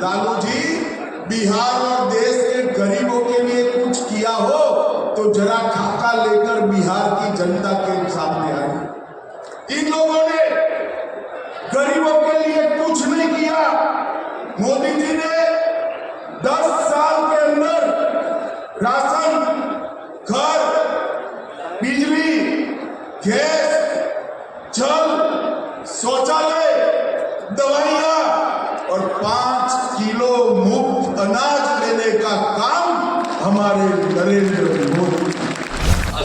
लालू जी बिहार और देश के गरीबों के लिए कुछ किया हो तो जरा खाका लेकर बिहार की जनता के सामने आए। इन लोगों ने गरीबों के लिए कुछ नहीं किया। मोदी जी ने 10 साल के अंदर राशन, घर, बिजली, गैस, जल, शौचालय, दवाइयां और 5 किलो मुफ्त अनाज देने का काम हमारे नरेंद्र मोदी।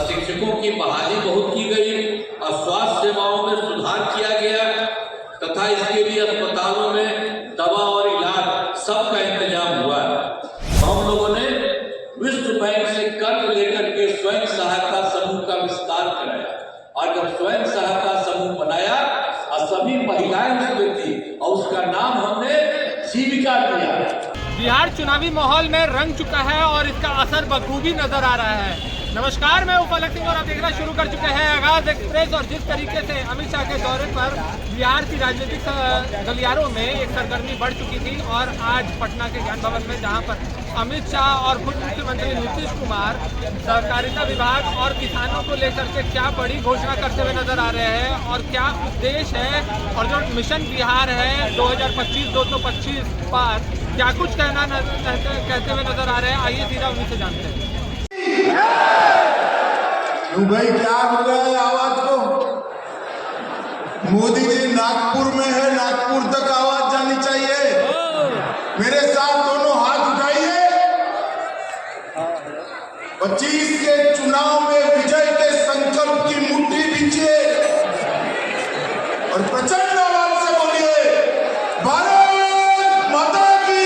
शिक्षकों की बहाली बहुत की गई और स्वास्थ्य सेवाओं में सुधार किया गया तथा इसके लिए अस्पतालों में दवा और इलाज सबका इंतजाम हुआ। हम लोगों ने विश्व बैंक से कर्ज लेकर के स्वयं सहायता समूह का विस्तार कराया और जब स्वयं सहायता समूह बनाया और सभी महिलाएं उसमें थी और उसका नाम हमने जीविका दिया। बिहार चुनावी माहौल में रंग चुका है और इसका असर बखूबी नजर आ रहा है। नमस्कार, मैं उपलक सिंह और आप देखना शुरू कर चुके हैं आगाज एक्सप्रेस। और जिस तरीके से अमित शाह के दौरे पर बिहार की राजनीतिक गलियारों में एक सरगर्मी बढ़ चुकी थी और आज पटना के ज्ञान भवन में जहां पर अमित शाह और खुद मुख्यमंत्री नीतीश कुमार सहकारिता विभाग और किसानों को लेकर के क्या बड़ी घोषणा करते हुए नजर आ रहे हैं और क्या उद्देश्य है और जो मिशन बिहार है 2025-225 पर क्या कुछ कहते हुए नजर आ रहे हैं, आइए सीधा उन्हीं से जानते हैं। भाई क्या हो रहा है आवाज को? मोदी जी नागपुर में है, नागपुर तक आवाज जानी चाहिए। मेरे साथ दोनों हाथ उठाइए। 25 के चुनाव में विजय के संकल्प की मुट्ठी बींचिए और प्रचंड आवाज से बोलिए भारत माता की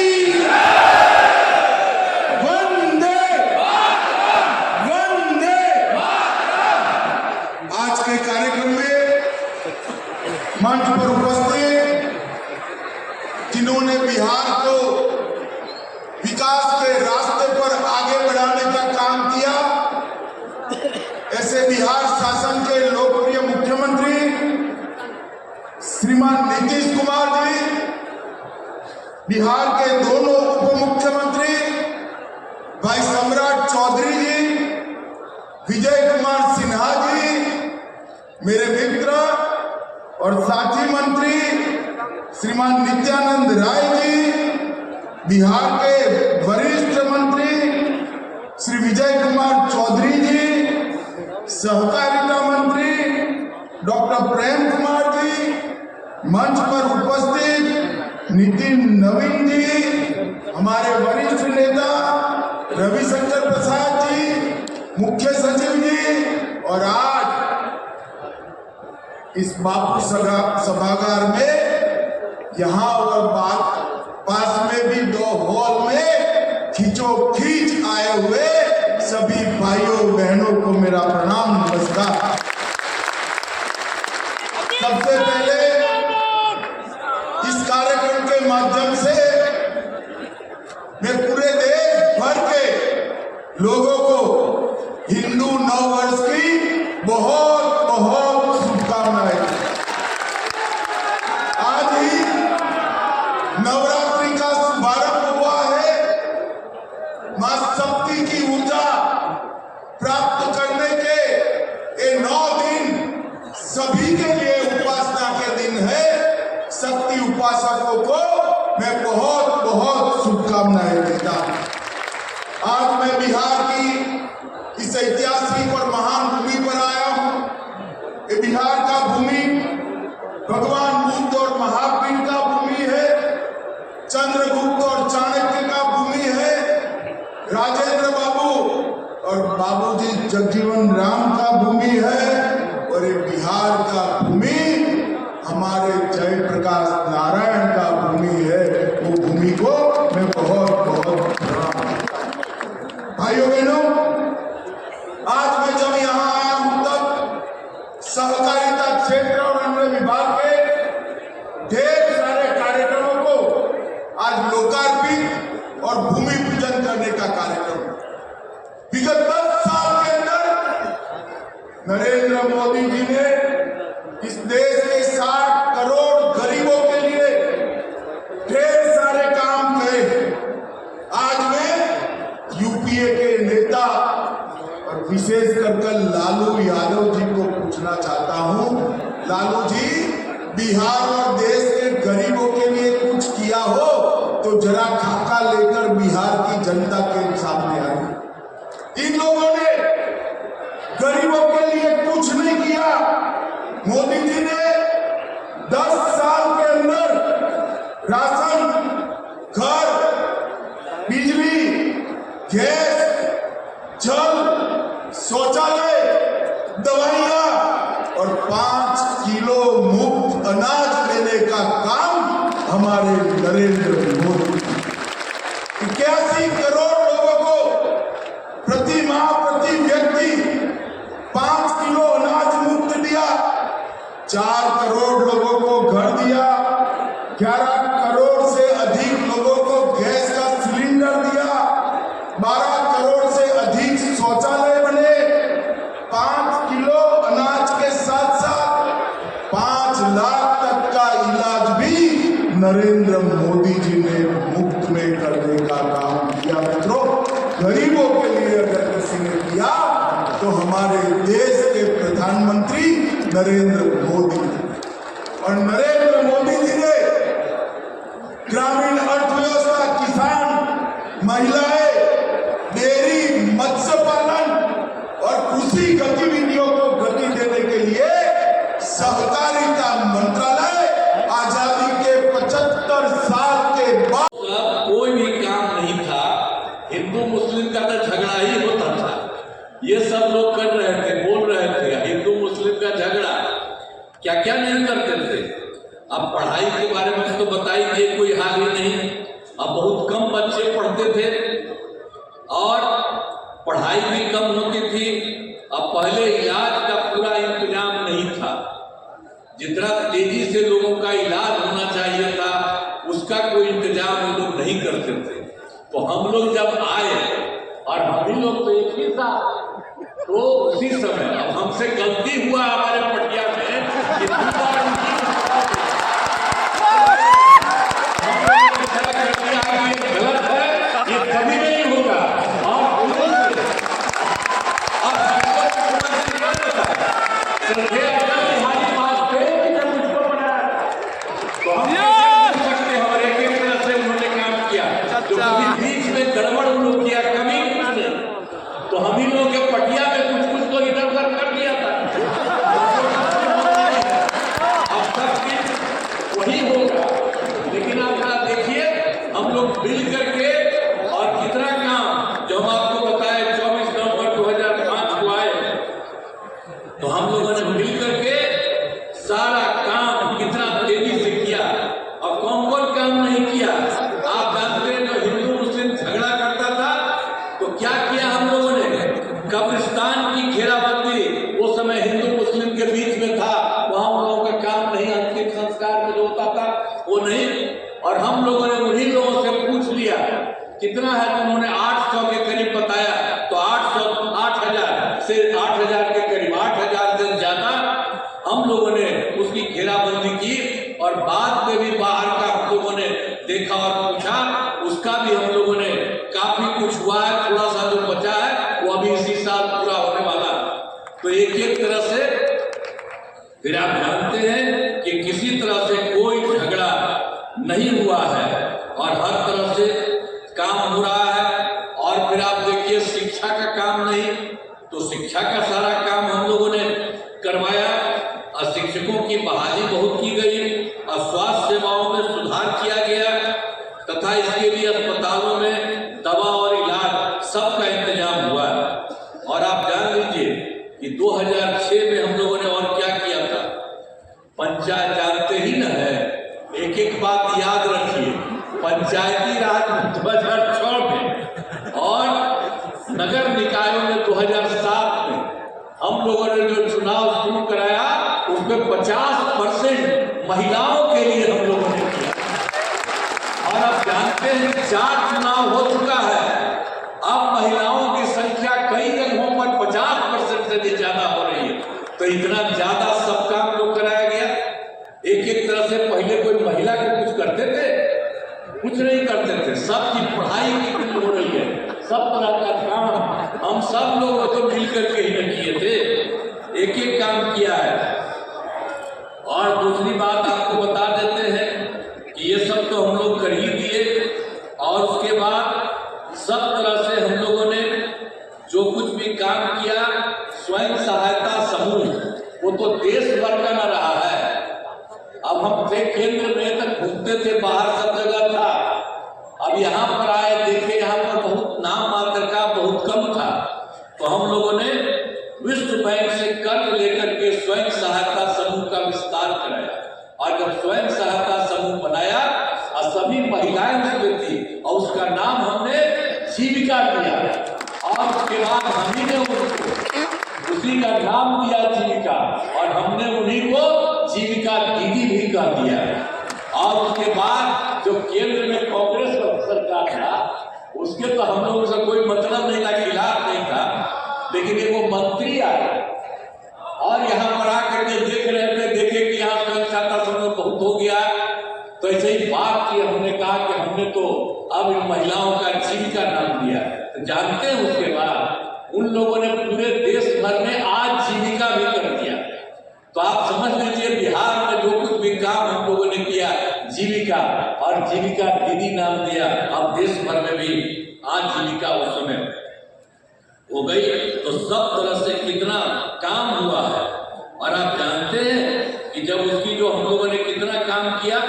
वंदे वंदे। आज के कार्यक्रम में मंच पर उपस्थित जिन्होंने बिहार को विकास के रास्ते पर आगे बढ़ाने का काम किया, ऐसे बिहार शासन के लोकप्रिय मुख्यमंत्री श्रीमान नीतीश कुमार जी, बिहार के दोनों उप मुख्यमंत्री भाई सम्राट चौधरी जी, विजय कुमार सिन्हा जी, मेरे मित्र और साथी मंत्री श्रीमान नित्यानंद राय जी, बिहार के वरिष्ठ मंत्री श्री विजय कुमार चौधरी जी, सहकारिता मंत्री डॉक्टर प्रेम कुमार जी, मंच पर उपस्थित नितिन नवीन जी, हमारे वरिष्ठ नेता रविशंकर प्रसाद जी, मुख्य सचिव जी, और आज इस बापू सभागार में यहाँ और पास में भी 2 हॉल में खींचोखींच आए हुए सभी भाइयों बहनों को मेरा प्रणाम, नमस्कार। सबसे पहले इस कार्यक्रम के माध्यम से मैं पूरे देश भर के लोगों को हिंदू नववर्ष की बहुत बहुत शुभकामनाएं। आज ही नवरात्रि का शुभारंभ हुआ है। मां शक्ति की ऊर्जा प्राप्त करने के ये 9 दिन सभी के लिए उपासना के दिन है। शक्ति उपासकों को मैं बहुत बहुत शुभकामनाएं देता हूं। आज मैं बिहार की इस ऐतिहासिक और महान भूमि पर आया हूं। ये बिहार का भूमि भगवान बुद्ध और महावीर का भूमि है, चंद्रगुप्त और चाणक्य का भूमि है, राजेंद्र बाबू और बाबूजी जगजीवन राम का भूमि है, और ये बिहार का भूमि हमारे जयप्रकाश नारायण का भूमि है। वो भूमि को मैं बहुत बहुत भाइयों बहनों, आज मैं जब यहाँ आया हूं तब सहकारिता क्षेत्र और अन्य विभाग के ढेर सारे कार्यक्रमों को आज लोकार्पित और भूमि पूजन करने का कार्यक्रम। विगत 10 साल के अंदर नरेंद्र मोदी जी ने इस देश के 60 करोड़ गरीबों के लिए ढेर सारे काम कल लालू यादव जी को पूछना चाहता हूं, लालू जी बिहार और देश के गरीबों के लिए कुछ किया हो तो जरा खाका लेकर बिहार की जनता के सामने आए। इन लोगों ने गरीबों के लिए कुछ नहीं किया। मोदी जी ने 10 साल के अंदर राशन, घर, बिजली, गैस, जल, शौचालय, दवाइयां और 5 किलो मुफ्त अनाज देने का काम हमारे नरेंद्र मोदी। 81 करोड़ लोगों को प्रति माह, प्रति व्यक्ति 5 किलो अनाज मुफ्त दिया। 4 करोड़ लोगों को घर दिया। 11 करोड़ से अधिक लोगों को गैस का सिलेंडर दिया। 12 करोड़ से अधिक शौचालय बने। 5 किलो अनाज के साथ साथ 5 लाख तक का इलाज भी नरेंद्र मोदी जी ने मुफ्त में करने का काम किया। मित्रों, गरीबों के लिए अगर किसी ने किया तो हमारे देश के प्रधानमंत्री नरेंद्र मोदी। और नरेंद्र मोदी जी ने ग्रामीण अर्थव्यवस्था, किसान, महिलाएं, डेयरी, मत्स्य पालन और कृषि गतिविधियों को गति देने के लिए सहकारिता मंत्रालय आजादी के 75 साल के बाद कोई भी काम नहीं था। हिंदू मुस्लिम का तो झगड़ा ही होता था। ये सब लोग कर रहे थे, बोल रहे थे हिंदू मुस्लिम का झगड़ा, क्या क्या नहीं करते थे। अब पढ़ाई के बारे में तो बताइए, कोई हाल ही नहीं। अब बहुत कम बच्चे पढ़ते थे और पढ़ाई भी कम होती थी। अब पहले इलाज का पूरा इंतजाम नहीं था। जितना तेजी से लोगों का इलाज होना चाहिए था उसका कोई इंतजाम वो लोग नहीं करते थे। तो हम लोग जब आए और हम ही लोग तो एक ही था, तो उसी समय अब हमसे गलती हुआ हमारे पटिया में कि गलत है, ये कभी नहीं होगा। बीच में गड़बड़ लोग किया, कमी तो हम ही लोग के पटिया में कुछ तो इधर उधर कर दिया था। अब सब वही होगा। लेकिन आप देखिए, हम लोग मिल करके और कितना काम जो हम आपको बताए 24 नवंबर 2005 को आए, तो हम लोगों ने मिल करके सारा काम कितना तेजी से किया। और कौन कौन काम नहीं किया आप जानते हैं। जो हिंदू मुस्लिम झगड़ा करता था तो क्या किया हम लोगों ने, कब्रिस्तान की घेराबंदी, वो समय हिंदू मुस्लिम के बीच में था, वहां हम लोगों का काम नहीं, अंतिम संस्कार में जो होता था वो नहीं। और हम लोगों ने उन्हीं लोगों से पूछ लिया कितना है, तो उन्होंने 800 के करीब बताया। तो 8,000 से 8,000 के करीब, 8,000 से ज्यादा हम लोगों ने उसकी घेराबंदी की। और बाद में भी बाहर का हम लोगों ने देखा और पूछा, उसका भी हम लोगों ने काफी कुछ हुआ है। थोड़ा सा जो बचा है वो अभी इसी साल पूरा होने वाला। तो एक एक तरह से फिर आप जानते हैं कि किसी तरह से कोई झगड़ा नहीं हुआ है और हर तरह से काम हो रहा है। और फिर आप देखिए, शिक्षा का काम नहीं, तो शिक्षा का सारा काम हम लोगों ने करवाया। और शिक्षकों की बहाली बहुत की गई और स्वास्थ्य सेवाओं में सुधार किया गया तथा इसके लिए अस्पतालों में दवा और इलाज सबका इंतजाम हुआ। और आप जान लीजिए कि 2006 में हम लोगों ने और क्या किया था। पंचायत जानते ही न है, एक एक बात याद रखिए, पंचायती राज 2006 में और नगर निकायों में 2007 में हम लोगों ने जो चुनाव शुरू कराया उसमें 50% महिलाओं के लिए हम लोगों ने किया। और अब जानते हैं 4 चुनाव हो चुका है, अब महिलाओं की संख्या कई जगहों पर 50% से भी ज्यादा हो रही है। तो इतना ज्यादा सब काम लोग कराया गया। एक एक तरह से पहले कोई महिला के कुछ करते थे, कुछ नहीं करते थे। सबकी पढ़ाई कितनी हो रही है, सब तरह का काम हम सब लोग तो मिलकर के ही किए थे, एक एक काम किया है। और दूसरी बात आपको बता देते हैं कि ये सब तो हम लोग कर ही दिए, और उसके बाद सब तरह से हम लोगों ने जो कुछ भी काम किया, स्वयं सहायता समूह वो तो देश भर का न रहा है। अब हम थे केंद्र में तक घूमते थे, बाहर सब जगह था, अब यहाँ पर आए देखे यहाँ पर बहुत नाम मात्र का बहुत कम था, तो हम लोगों ने विश्व बैंक से कर्ज लेकर के स्वयं सहायता समूह का विस्तार कराया। और जब स्वयं सहायता समूह बनाया और सभी महिलाएं उसमें थी, और उसका नाम हमने जीविका दिया, और उसके बाद हम ने उसी का नाम दिया जीविका, और हमने उन्हीं को जीविका दीदी भी कर दिया। और उसके बाद जो केंद्र में कांग्रेस सरकार था, उसके तो हम लोगों से कोई मतलब नहीं था, खिलाफ नहीं था, लेकिन एक वो मंत्री आए और यहाँ पर आकर के देख रहे थे, देखे कि यहाँ स्वयं सहायता समूह बहुत हो गया, तो ऐसे ही बात की। हमने कहा कि हमने तो अब इन महिलाओं का जीविका नाम दिया। तो जानते हैं उसके बाद उन लोगों ने पूरे देश भर में आज जीविका भी कर दिया। तो आप समझ लीजिए बिहार में जो कुछ भी काम हम लोगों ने किया, जीविका और जीविका दीदी नाम दिया, अब देश भर में भी आज जीविका उस समय हो गई। तो सब तरह से कितना काम हुआ है। और आप जानते हैं कि जब उसकी जो हम लोगों ने कितना काम किया,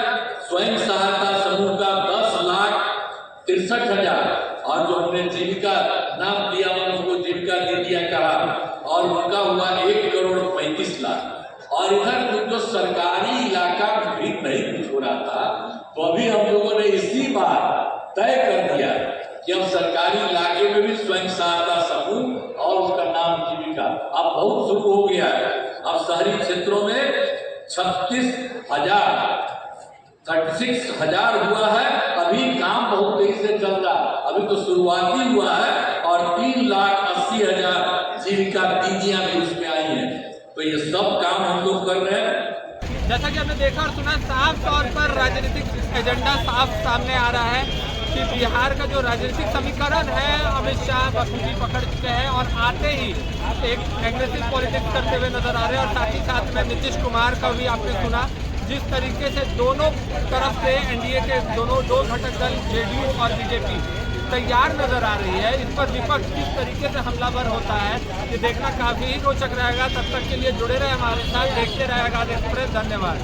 स्वयं सहायता समूह का 10,63,000, और जो हमने जीविका नाम दिया उनको जीविका दीदियां कहा, और उनका हुआ 1,35,00,000। और इधर जो सरकारी इलाका भी नहीं कुछ हो रहा था, तो अभी हम लोगों ने इसी बार तय कर दिया कि अब सरकारी इलाके में भी स्वयं सहायता समूह और उसका नाम जीविका अब बहुत शुरू हो गया है। अब शहरी क्षेत्रों में 36,000 हुआ है। अभी काम बहुत तेजी से चल रहा है, अभी तो शुरुआती हुआ है, और 3,80,000 जीविका दीदियां भी उसमें आई हैं। तो ये सब काम हम लोग कर रहे हैं। जैसा कि हमने देखा और सुना, साफ तौर पर राजनीतिक एजेंडा साफ सामने आ रहा है कि बिहार का जो राजनीतिक समीकरण है, अमित शाह बखूबी पकड़ चुके हैं और आते ही एक एग्रेसिव पॉलिटिक्स करते हुए नजर आ रहे हैं। और साथ ही साथ में नीतीश कुमार का भी आपने सुना, जिस तरीके से दोनों तरफ से एनडीए के दो घटक दल जेडीयू और बीजेपी तैयार नजर आ रही है। इस पर विपक्ष किस तरीके से हमलावर होता है, ये देखना काफी ही रोचक रहेगा। तब तक के लिए जुड़े रहे हमारे साथ, देखते रहेगा एक्सप्रेस। धन्यवाद।